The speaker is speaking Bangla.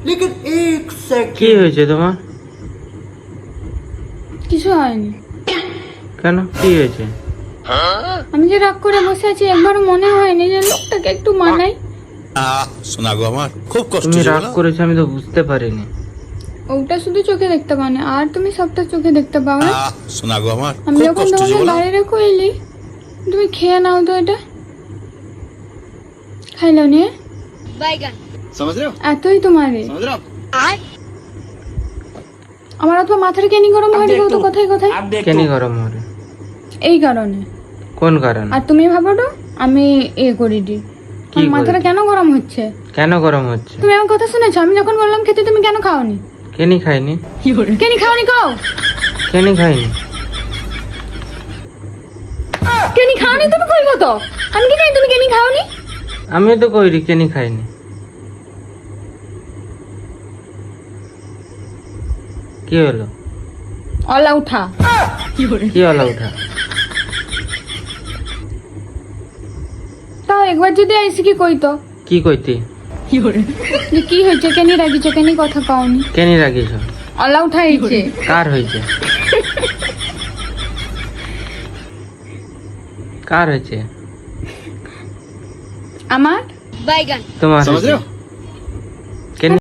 लेकिन एक কি হয়েছে তোমার? কিছু হয়নি। কেন কি হয়েছে? আমি যে রাগ করে বসে আছি একবারও মনে হয়নি যে লোকটাকে একটু মানাই। শোনা গো আমার খুব কষ্ট তুমি হচ্ছে রাগ বলো। করেছো আমি তো বুঝতে পারিনি। ওটা শুধু চোখে দেখতে পাও না, আর তুমি সবটা চোখে দেখতে পাও না। শোনা গো আমার আমি খুব যখন কষ্ট হচ্ছে তোমাকে বলো। বাইরে রেখে এলি, তুমি খেয়ে নাও তো এটা। খাইলো নিয়ে समझ रहे हो এতই তোমারে समझ रहे हो আমার অথবা মাথার কেনি গরম হয়ে গেল তো কথায় কথায়। आप देख কেন গরম হরে? এই কারণে। কোন কারণে? আর তুমি ভাবো তো আমি করি দি কি আমার মাথাটা করি? কেন গরম হচ্ছে? কেন গরম হচ্ছে? তুমি আমার কথা শুনেছো? আমি যখন বললাম খেতে তুমি কেন খাওনি? কেনি খাইনি। কেনি খাওনি খাও? কেনি খাইনি। কেনি খাওনি তুমি কইবো তো? আমি কি জানি তুমি কেনি খাওনি? আমি তো কইরি কেনি খাইনি। কি হলো? অলা উঠা। কি হলো ওঠা? তাও একবার যদি আইসি কি কইতো কি কইতি? যে কি হয়েছে, কেনি রাগিছো, কেনি কথা পাওনি? কেনি রাগিছ? অলা উঠা হয়েছে। কার হয়েছে? কার হয়েছে? আমার তোমার समझ रहे হয়েছে। हो